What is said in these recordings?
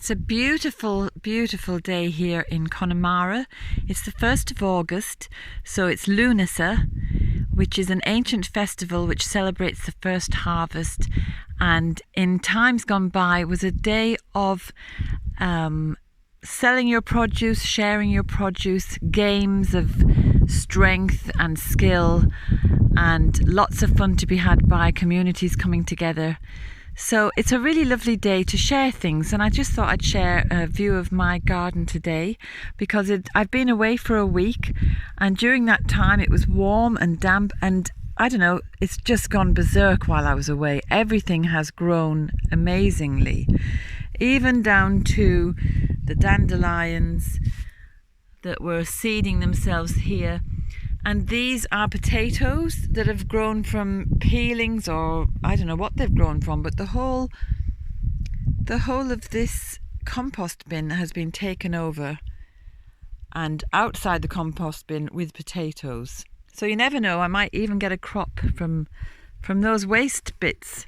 It's a beautiful, beautiful day here in Connemara. It's the 1st of August, so it's Lughnasadh, which is an ancient festival which celebrates the first harvest, and in times gone by was a day of selling your produce, sharing your produce, games of strength and skill, and lots of fun to be had by communities coming together. So it's a really lovely day to share things, and I just thought I'd share a view of my garden today because I've been away for a week, and during that time it was warm and damp, and I don't know, it's just gone berserk while I was away. Everything has grown amazingly, even down to the dandelions that were seeding themselves here. And these are potatoes that have grown from peelings, or I don't know what they've grown from, but the whole of this compost bin has been taken over, and outside the compost bin with potatoes. So you never know, I might even get a crop from those waste bits.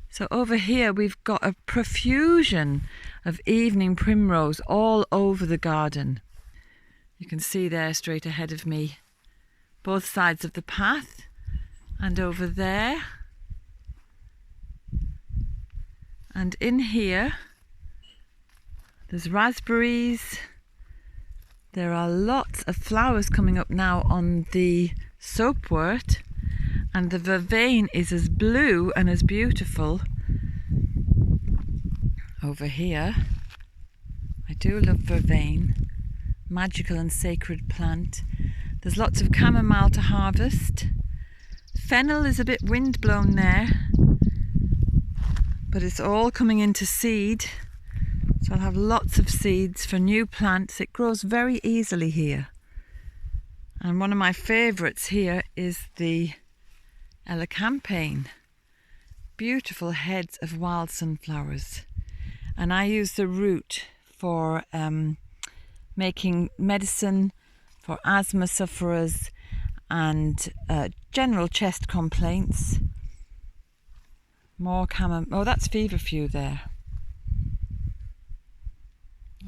So over here we've got a profusion of evening primrose all over the garden. You can see there straight ahead of me, both sides of the path, and over there. And in here, there's raspberries. There are lots of flowers coming up now on the soapwort, and the vervain is as blue and as beautiful. Over here, I do love vervain, magical and sacred plant. There's lots of chamomile to harvest. Fennel is a bit wind-blown there, but it's all coming into seed. So I'll have lots of seeds for new plants. It grows very easily here. And one of my favourites here is the elecampane. Beautiful heads of wild sunflowers. And I use the root for making medicine for asthma sufferers and general chest complaints. More oh, that's feverfew there.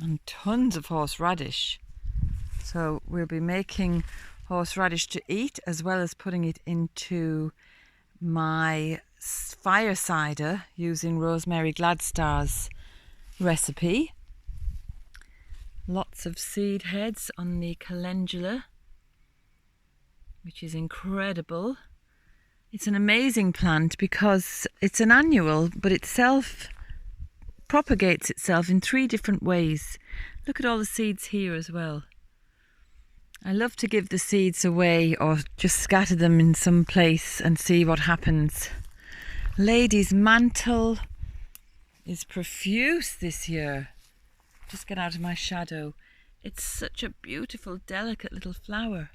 And tons of horseradish. So we'll be making horseradish to eat, as well as putting it into my fire cider using Rosemary Gladstar's recipe. Lots of seed heads on the calendula, which is incredible. It's an amazing plant because it's an annual, but itself propagates itself in 3 different ways. Look at all the seeds here as well. I love to give the seeds away or just scatter them in some place and see what happens. Lady's mantle is profuse this year. Just get out of my shadow. It's such a beautiful, delicate little flower.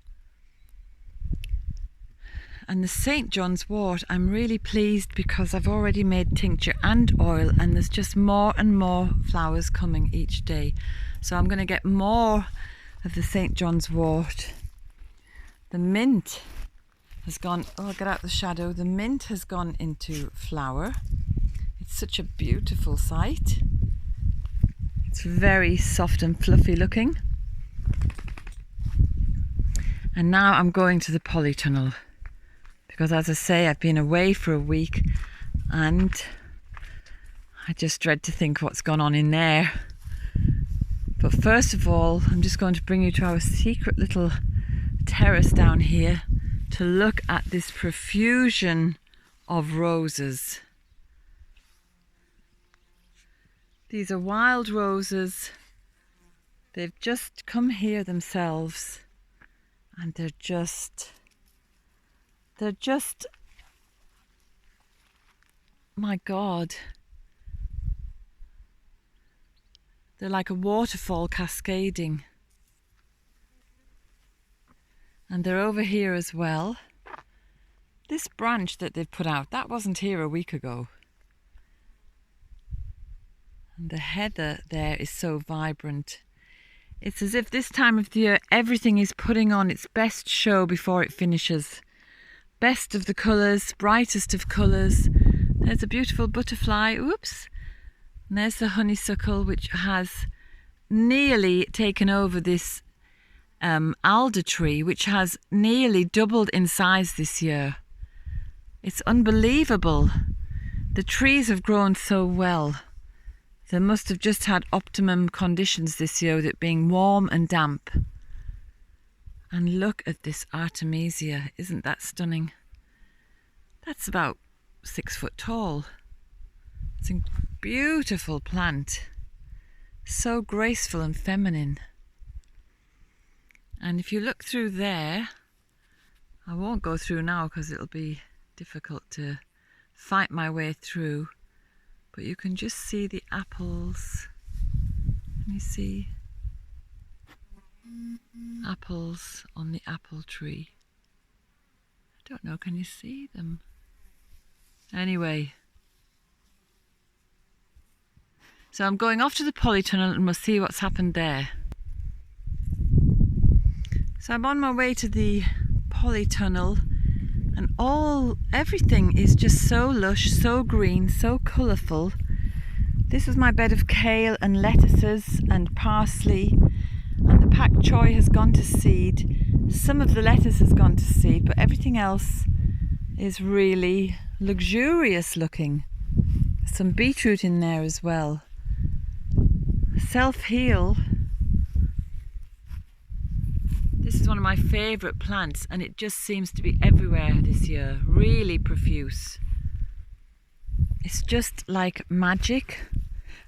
And the St. John's wort, I'm really pleased because I've already made tincture and oil, and there's just more and more flowers coming each day. So I'm going to get more of the St. John's wort. The mint has gone, oh, get out the shadow. The mint has gone into flower. It's such a beautiful sight. It's very soft and fluffy looking. And now I'm going to the polytunnel because, as I say, I've been away for a week and I just dread to think what's gone on in there. But first of all, I'm just going to bring you to our secret little terrace down here to look at this profusion of roses. These are wild roses. They've just come here themselves, and they're just, my God. They're like a waterfall cascading. And they're over here as well. This branch that they've put out, that wasn't here a week ago. And the heather there is so vibrant. It's as if this time of the year everything is putting on its best show before it finishes. Best of the colours, brightest of colours. There's a beautiful butterfly. Oops. And there's the honeysuckle, which has nearly taken over this alder tree, which has nearly doubled in size this year. It's unbelievable. The trees have grown so well. They must have just had optimum conditions this year, with it being warm and damp. And look at this Artemisia. Isn't that stunning? That's about 6 foot tall. It's a beautiful plant. So graceful and feminine. And if you look through there, I won't go through now because it'll be difficult to fight my way through, but you can just see the apples. Can you see apples on the apple tree? I don't know, can you see them? Anyway, so I'm going off to the polytunnel and we'll see what's happened there. So I'm on my way to the polytunnel, and everything is just so lush, so green, so colourful. This was my bed of kale and lettuces and parsley, and the pak choi has gone to seed. Some of the lettuce has gone to seed, but everything else is really luxurious looking. Some beetroot in there as well. Self-heal. This is one of my favourite plants, and it just seems to be everywhere this year, really profuse. It's just like magic.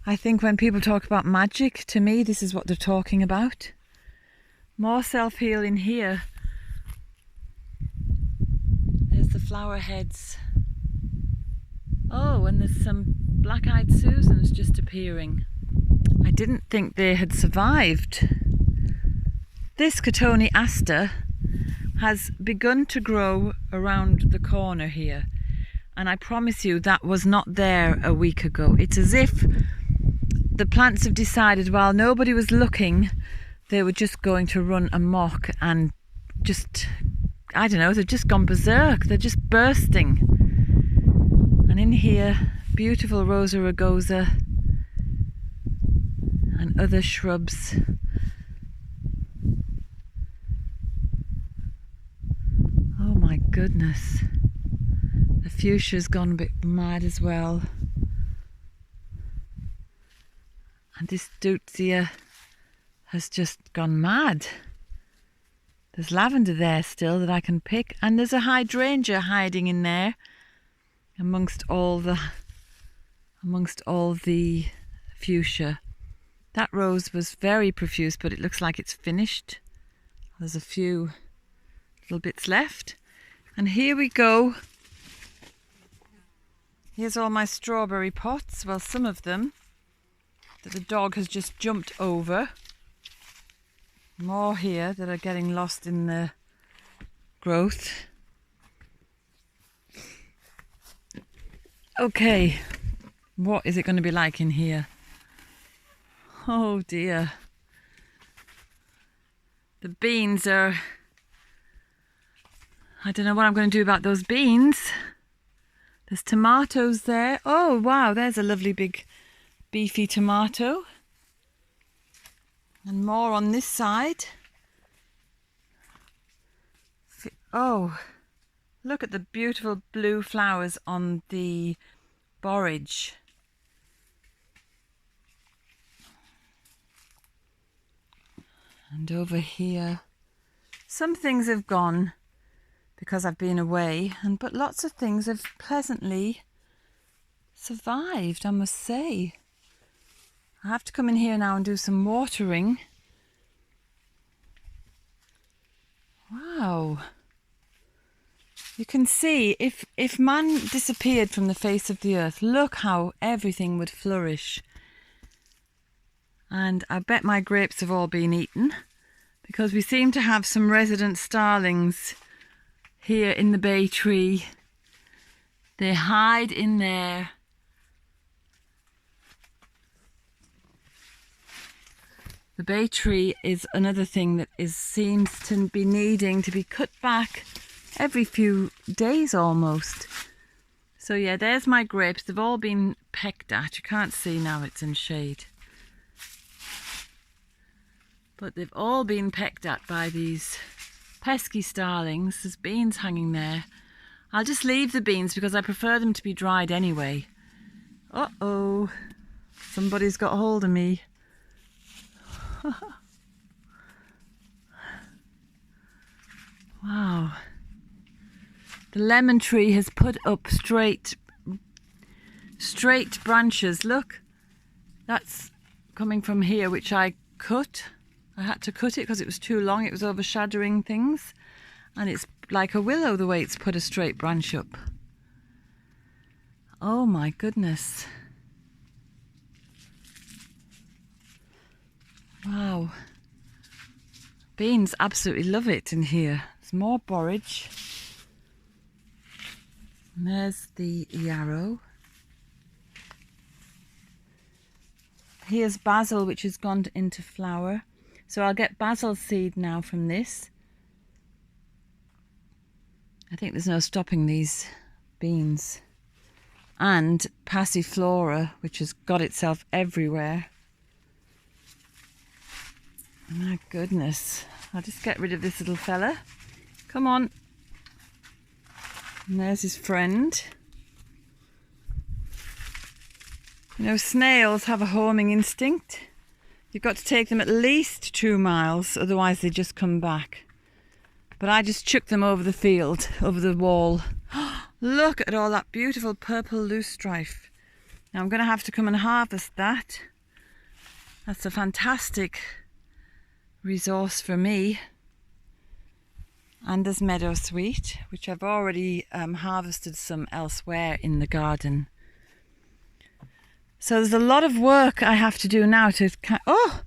I think when people talk about magic, to me this is what they're talking about. More self-heal in here. There's the flower heads. Oh, and there's some black-eyed Susans just appearing. I didn't think they had survived. This Cotoneaster aster has begun to grow around the corner here, and I promise you that was not there a week ago. It's as if the plants have decided while nobody was looking, they were just going to run amok and just, I don't know, they've just gone berserk. They're just bursting. And in here, beautiful Rosa rugosa and other shrubs. Oh my goodness. The fuchsia's gone a bit mad as well. And this Deutzia has just gone mad. There's lavender there still that I can pick, and there's a hydrangea hiding in there amongst all the fuchsia. That rose was very profuse, but it looks like it's finished. There's a few little bits left. And here we go. Here's all my strawberry pots. Well, some of them that the dog has just jumped over. More here that are getting lost in the growth. Okay, what is it going to be like in here? Oh dear. The beans are... I don't know what I'm going to do about those beans. There's tomatoes there. Oh wow, there's a lovely big beefy tomato. And more on this side. Oh, look at the beautiful blue flowers on the borage. And over here, some things have gone because I've been away, but lots of things have pleasantly survived, I must say. I have to come in here now and do some watering. Wow. You can see if man disappeared from the face of the earth, look how everything would flourish. And I bet my grapes have all been eaten, because we seem to have some resident starlings here in the bay tree. They hide in there. The bay tree is another thing that seems to be needing to be cut back every few days almost. So yeah, there's my grapes. They've all been pecked at. You can't see now, it's in shade. But they've all been pecked at by these pesky starlings. There's beans hanging there. I'll just leave the beans because I prefer them to be dried anyway. Uh-oh, somebody's got hold of me. Wow. The lemon tree has put up straight branches. Look, that's coming from here, which I cut. I had to cut it because it was too long. It was overshadowing things. And it's like a willow the way it's put a straight branch up. Oh my goodness. Wow. Beans absolutely love it in here. There's more borage. And there's the yarrow. Here's basil, which has gone into flower. So I'll get basil seed now from this. I think there's no stopping these beans. And passiflora, which has got itself everywhere. My goodness. I'll just get rid of this little fella. Come on. And there's his friend. You know, snails have a homing instinct. You've got to take them at least 2 miles, otherwise they just come back. But I just chuck them over the field, over the wall. Look at all that beautiful purple loosestrife. Now I'm going to have to come and harvest that. That's a fantastic resource for me. And there's meadowsweet, which I've already harvested some elsewhere in the garden. So there's a lot of work I have to do now to... Oh!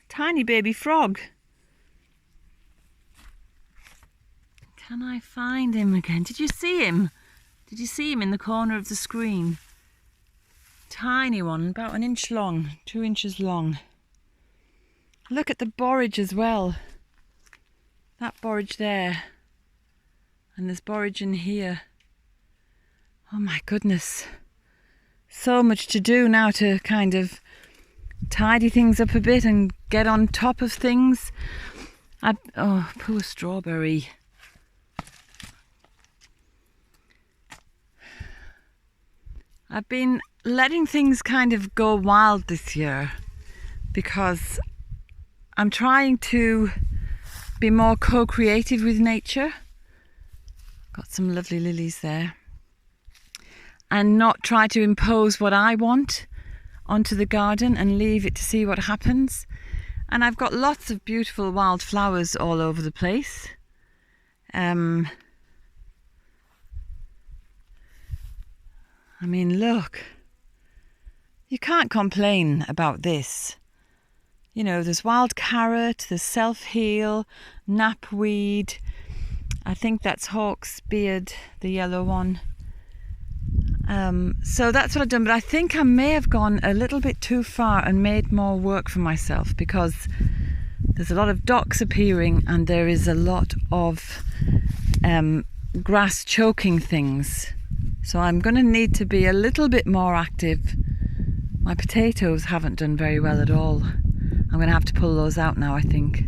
Tiny baby frog. Can I find him again? Did you see him? Did you see him in the corner of the screen? Tiny one, about 1 inch long, 2 inches long. Look at the borage as well. That borage there. And there's borage in here. Oh my goodness. So much to do now to kind of tidy things up a bit and get on top of things. Oh, poor strawberry. I've been letting things kind of go wild this year because I'm trying to be more co-creative with nature. Got some lovely lilies there. And not try to impose what I want onto the garden and leave it to see what happens. And I've got lots of beautiful wild flowers all over the place. I mean, look. You can't complain about this. You know, there's wild carrot, there's self-heal, knapweed. I think that's hawk's beard, the yellow one. So that's what I've done, but I think I may have gone a little bit too far and made more work for myself because there's a lot of docks appearing and there is a lot of grass choking things. So I'm going to need to be a little bit more active. My potatoes haven't done very well at all. I'm going to have to pull those out now, I think.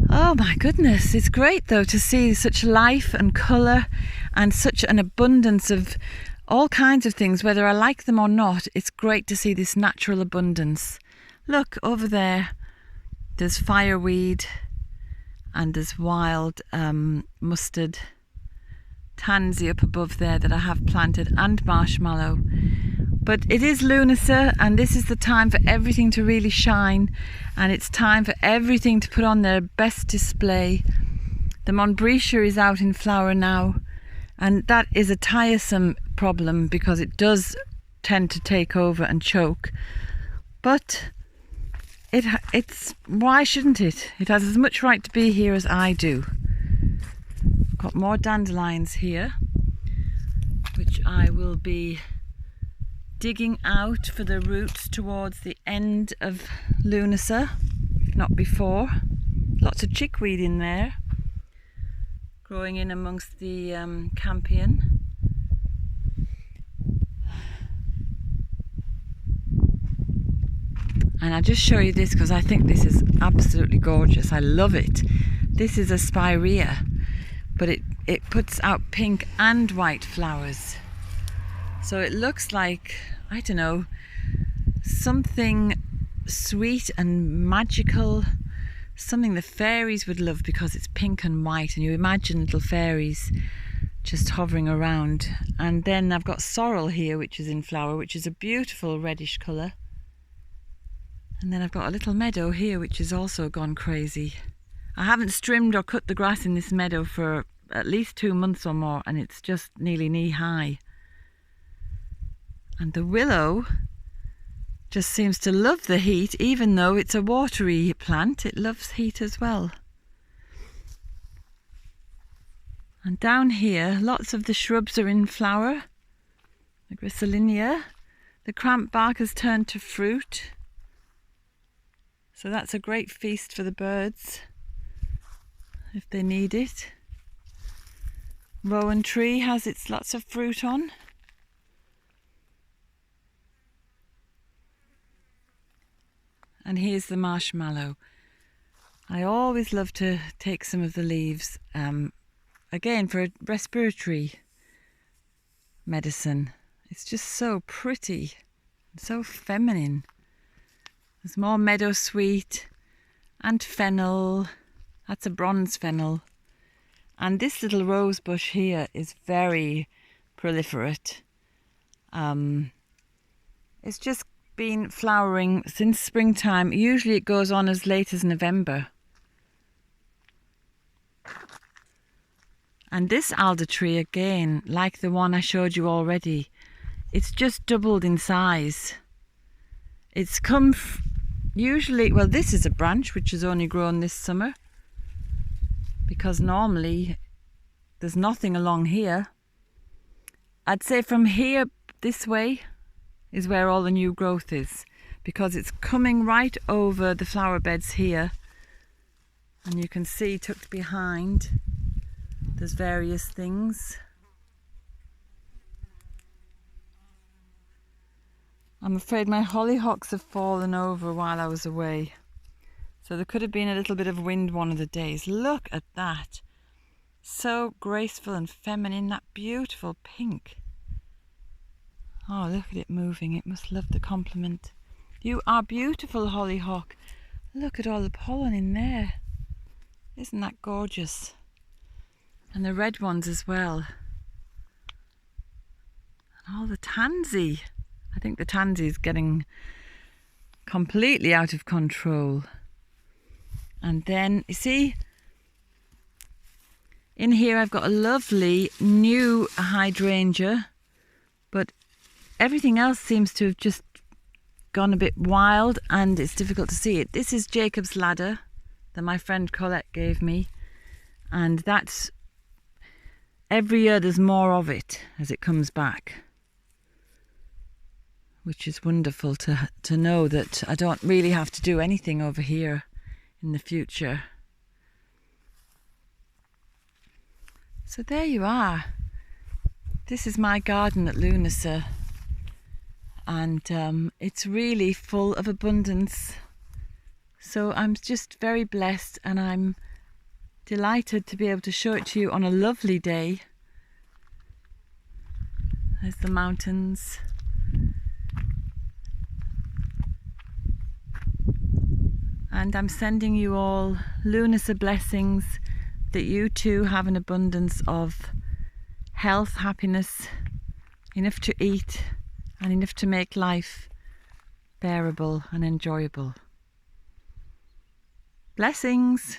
Oh my goodness, it's great though to see such life and colour and such an abundance of all kinds of things, whether I like them or not. It's great to see this natural abundance. Look over there, there's fireweed and there's wild mustard, tansy up above there that I have planted, and marshmallow. But it is Lughnasadh and this is the time for everything to really shine, and it's time for everything to put on their best display. The Monbretia is out in flower now, and that is a tiresome problem because it does tend to take over and choke. But it's why shouldn't it? It has as much right to be here as I do. Got more dandelions here, which I will be digging out for the roots towards the end of Lughnasadh, if not before. Lots of chickweed in there. growing in amongst the campion. And I'll just show you this because I think this is absolutely gorgeous. I love it. This is a spirea, but it puts out pink and white flowers. So it looks like, I don't know, something sweet and magical, something the fairies would love because it's pink and white, and you imagine little fairies just hovering around. And then I've got sorrel here, which is in flower, which is a beautiful reddish colour. And then I've got a little meadow here which has also gone crazy. I haven't trimmed or cut the grass in this meadow for at least 2 months or more, and it's just nearly knee high. And the willow just seems to love the heat, even though it's a watery plant. It loves heat as well. And down here, lots of the shrubs are in flower. The griselinia. The cramp bark has turned to fruit. So that's a great feast for the birds if they need it. Rowan tree has its lots of fruit on. And here's the marshmallow. I always love to take some of the leaves, again for a respiratory medicine. It's just so pretty and so feminine. There's more meadow sweet and fennel. That's a bronze fennel. And this little rose bush here is very proliferate. It's just been flowering since springtime. Usually it goes on as late as November. And this alder tree again, like the one I showed you already, it's just doubled in size. It's come usually, well, this is a branch which has only grown this summer, because normally there's nothing along here. I'd say from here this way is where all the new growth is, because it's coming right over the flower beds here, and you can see tucked behind there's various things. I'm afraid my hollyhocks have fallen over while I was away. So there could have been a little bit of wind one of the days. Look at that. So graceful and feminine, that beautiful pink. Oh, look at it moving. It must love the compliment. You are beautiful, hollyhock. Look at all the pollen in there. Isn't that gorgeous? And the red ones as well. And all the tansy. I think the tansy is getting completely out of control. And then, you see, in here I've got a lovely new hydrangea, but everything else seems to have just gone a bit wild and it's difficult to see it. This is Jacob's ladder that my friend Colette gave me, and that's every year there's more of it as it comes back, which is wonderful to know that I don't really have to do anything over here in the future. So there you are. This is my garden at Lughnasadh, and it's really full of abundance. So I'm just very blessed, and I'm delighted to be able to show it to you on a lovely day. There's the mountains. And I'm sending you all Lughnasadh blessings, that you too have an abundance of health, happiness, enough to eat and enough to make life bearable and enjoyable. Blessings.